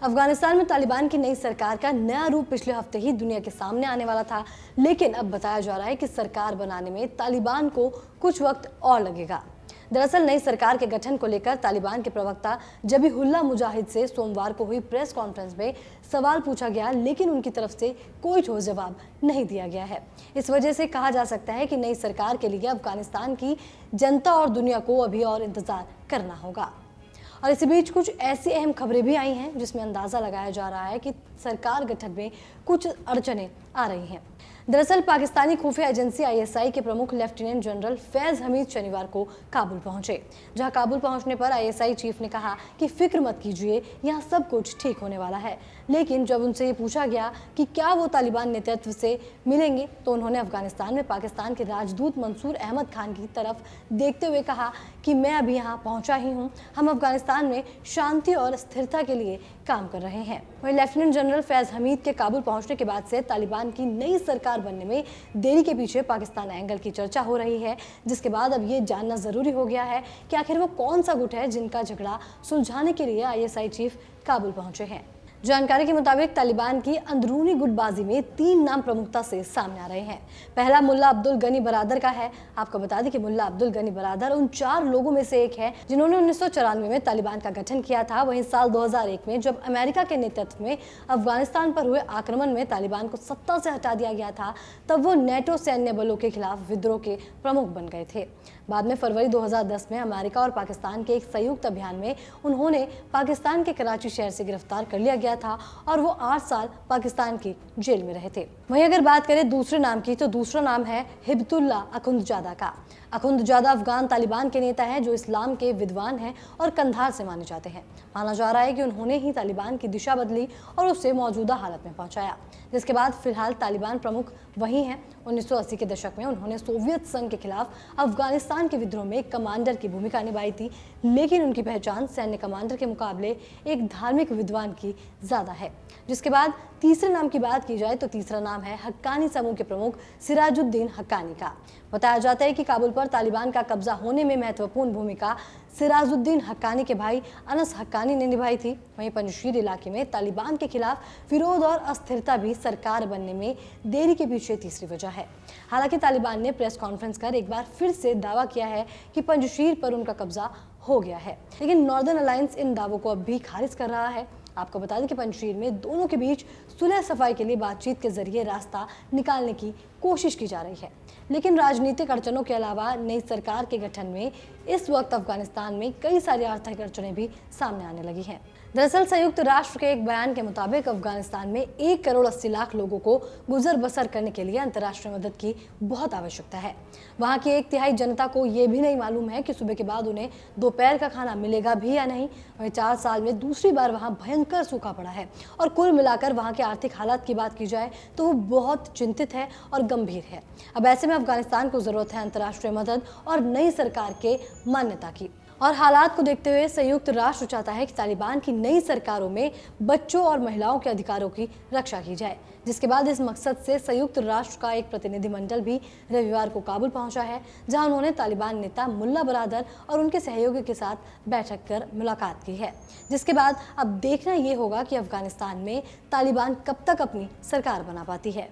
अफगानिस्तान में तालिबान की नई सरकार का नया रूप पिछले हफ्ते ही दुनिया के सामने आने वाला था, लेकिन अब बताया जा रहा है कि सरकार बनाने में तालिबान को कुछ वक्त और लगेगा। दरअसल नई सरकार के गठन को लेकर तालिबान के प्रवक्ता जबीहुल्लाह मुजाहिद से सोमवार को हुई प्रेस कॉन्फ्रेंस में सवाल पूछा गया, लेकिन उनकी तरफ से कोई ठोस जवाब नहीं दिया गया है। इस वजह से कहा जा सकता है कि नई सरकार के लिए अफगानिस्तान की जनता और दुनिया को अभी और इंतजार करना होगा। और इसी बीच कुछ ऐसी अहम खबरें भी आई हैं जिसमें अंदाजा लगाया जा रहा है कि सरकार गठन में कुछ अड़चनें आ रही हैं। दरअसल पाकिस्तानी खुफिया एजेंसी ISI के प्रमुख लेफ्टिनेंट जनरल फैज हमीद शनिवार को काबुल पहुंचे, जहां काबुल पहुंचने पर ISI चीफ ने कहा कि फिक्र मत कीजिए, यहां सब कुछ ठीक होने वाला है। लेकिन जब उनसे ये पूछा गया कि क्या वो तालिबान नेतृत्व से मिलेंगे, तो उन्होंने अफगानिस्तान में पाकिस्तान के राजदूत मंसूर अहमद खान की तरफ देखते हुए कहा कि मैं अभी यहाँ पहुंचा ही हूँ, हम अफगानिस्तान में शांति और स्थिरता के लिए काम कर रहे हैं। वहीं लेफ्टिनेंट जनरल फैज हमीद के काबुल पहुंचने के बाद से तालिबान की नई सरकार बनने में देरी के पीछे पाकिस्तान एंगल की चर्चा हो रही है, जिसके बाद अब ये जानना जरूरी हो गया है कि आखिर वो कौन सा गुट है जिनका झगड़ा सुलझाने के लिए ISI चीफ काबुल पहुंचे हैं। जानकारी के मुताबिक तालिबान की अंदरूनी गुटबाजी में 3 नाम प्रमुखता से सामने आ रहे हैं। पहला मुल्ला अब्दुल गनी बरादर का है। आपको बता दें कि मुल्ला अब्दुल गनी बरादर उन 4 लोगों में से एक है जिन्होंने 1994 में तालिबान का गठन किया था। वहीं साल 2001 में जब अमेरिका के नेतृत्व में अफगानिस्तान पर हुए आक्रमण में तालिबान को सत्ता से हटा दिया गया था, तब वो नेटो सैन्य बलों के खिलाफ विद्रोह के प्रमुख बन गए थे। बाद में फरवरी 2010 में अमेरिका और पाकिस्तान के एक संयुक्त अभियान में उन्होंने पाकिस्तान के कराची शहर से गिरफ्तार कर लिया गया था और वो 8 साल पाकिस्तान की जेल में रहे थे। वहीं अगर बात करें दूसरे नाम की, तो दूसरा नाम है हिब्बतुल्लाह अखुंदजादा का। अखुंदजादा अफगान तालिबान के नेता हैं जो इस्लाम के विद्वान हैं और कंधार से माने जाते हैं। माना जा रहा है कि उन्होंने ही तालिबान की दिशा बदली और उसे मौजूदा हालत में पहुंचाया, जिसके बाद फिलहाल तालिबान प्रमुख वही हैं। 1980 के दशक में उन्होंने सोवियत संघ के खिलाफ अफगानिस्तान के विद्रोह में कमांडर की भूमिका निभाई थी, लेकिन उनकी पहचान सैन्य कमांडर के मुकाबले एक धार्मिक विद्वान की ज्यादा है। जिसके बाद तीसरे नाम की बात की जाए तो तीसरा नाम है हक्कानी समूह के प्रमुख सिराजुद्दीन हक्कानी का। बताया जाता है कि काबुल पर तालिबान का कब्जा होने में महत्वपूर्ण भूमिका सिराजुद्दीन हक्कानी के भाई अनस हक्कानी ने निभाई थी। वहीं पंजशीर इलाके में तालिबान के खिलाफ विरोध और अस्थिरता भी सरकार बनने में देरी के पीछे तीसरी वजह है। हालांकि तालिबान ने प्रेस कॉन्फ्रेंस कर एक बार फिर से दावा किया है कि पंजशीर पर उनका कब्जा हो गया है, लेकिन नॉर्दर्न अलायंस इन दावों को अब भी खारिज कर रहा है। आपको बता दें कि पंजशीर में दोनों के बीच सुलह सफाई के लिए बातचीत के जरिए रास्ता निकालने की कोशिश की जा रही है, लेकिन राजनीतिक अड़चनों के अलावा नई सरकार के गठन में इस वक्त अफगानिस्तान में कई सारी आर्थिक अड़चनें भी सामने आने लगी हैं। दरअसल संयुक्त राष्ट्र के एक बयान के मुताबिक अफगानिस्तान में 1 करोड़ 80 लाख लोगों को गुजर बसर करने के लिए अंतर्राष्ट्रीय मदद की बहुत आवश्यकता है। वहां की 1/3 जनता को ये भी नहीं मालूम है कि सुबह के बाद उन्हें दोपहर का खाना मिलेगा भी या नहीं। वहीं 4 साल में दूसरी बार वहां भयंकर सूखा पड़ा है और कुल मिलाकर वहां के आर्थिक हालात की बात की जाए तो वो बहुत चिंतित है और गंभीर है। अब ऐसे में अफगानिस्तान को जरूरत है अंतर्राष्ट्रीय मदद और नई सरकार के मान्यता की। और हालात को देखते हुए संयुक्त राष्ट्र चाहता है कि तालिबान की नई सरकारों में बच्चों और महिलाओं के अधिकारों की रक्षा की जाए, जिसके बाद इस मकसद से संयुक्त राष्ट्र का एक प्रतिनिधिमंडल भी रविवार को काबुल पहुंचा है, जहां उन्होंने तालिबान नेता मुल्ला बरादर और उनके सहयोगी के साथ बैठक कर मुलाकात की है। जिसके बाद अब देखना ये होगा कि अफगानिस्तान में तालिबान कब तक अपनी सरकार बना पाती है।